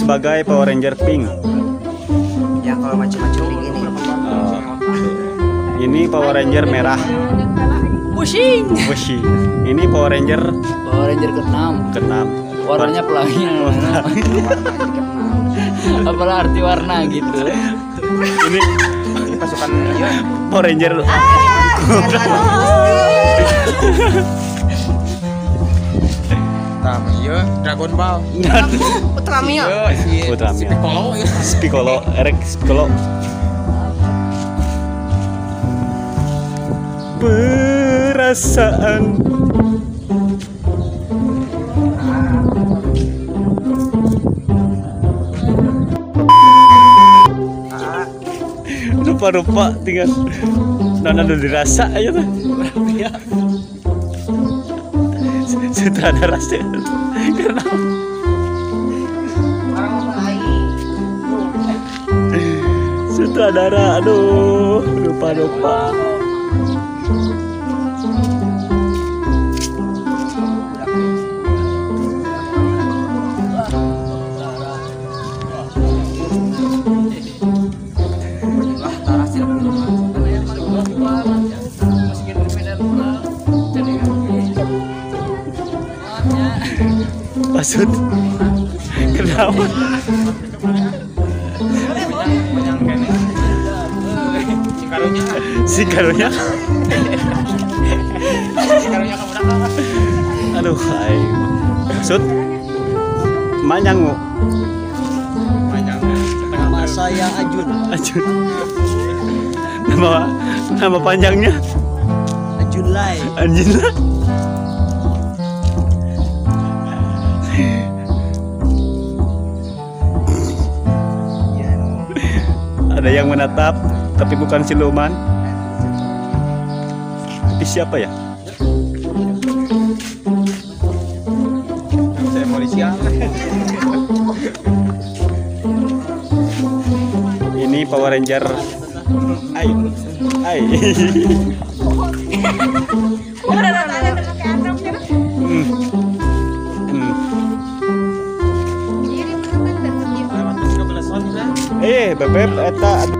sebagai Power Ranger pink. Yang kalau macam-macam di gini. Ini Power Ranger merah. Pusing. Ini Power Ranger ke-6. ke-6. Warnanya pelangi. Apalah arti warna gitu. Ini Pasukan Power Ranger. Tamiya Dragon Ball. Ultramio. Ultramio. Piccolo ya. Piccolo, Eric Piccolo. Perasaan rupa-rupa tinggal nona udah dirasa aja tuh. Sutradara sih karena sutradara, aduh, rupa-rupa. Maksud kenapa? Si karunya aduh, hai. Maksud manyangu. Nama saya Ajun. Nama panjangnya Ajun Lai. Anjina. Ada yang menatap, tapi bukan siluman. Tapi siapa ya? Saya polisian. Ini Power Ranger. Ai. Bebek eta.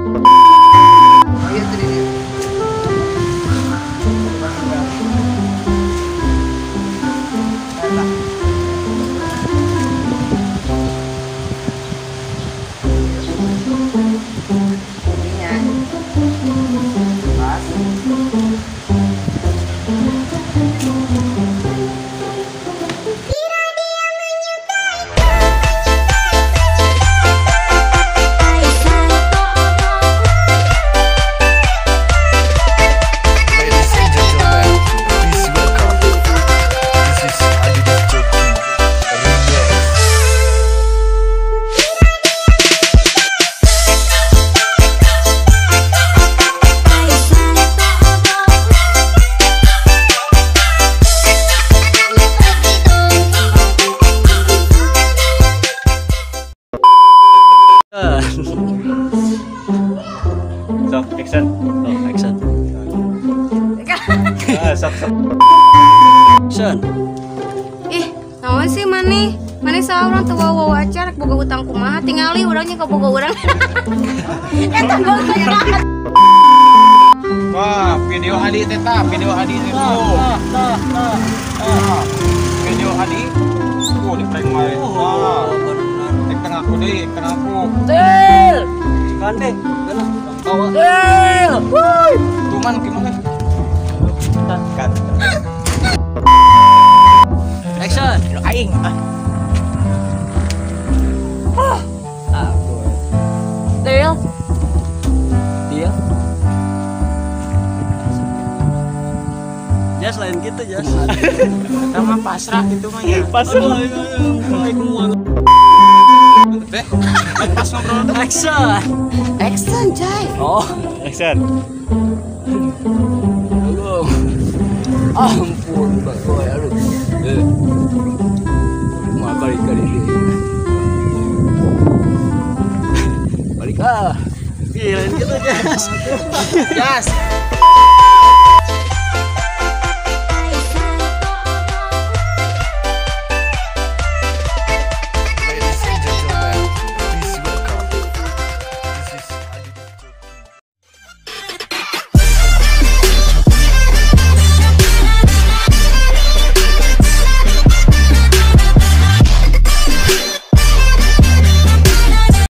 Action. Sok. Action. Ih, naon sih maneh? Maneh saurang teu wawa acara boga utang kumaha tingali urangnya ka boga urang. Eta boga urang. Wah, video Adi teta, video Adi itu. Video Adi. Oh, di prank main. Wah, benar. Tengah aku deh, tengah aku. Del. Kandeng. Bawa. Del. Woi. Tuman gimana? Cut. Action. Aing. Del. Dia. Jas lain gitu, Jas. Sama pasrah gitu mah ya. Pasrah. Teh. Pas ngobrol tuh. Action. Action, Jai. Oh, Action. aduh. Ampun, Mbak Boy, aduh. Kali ini. Balik ah. Gila gitu, Jas. Jas.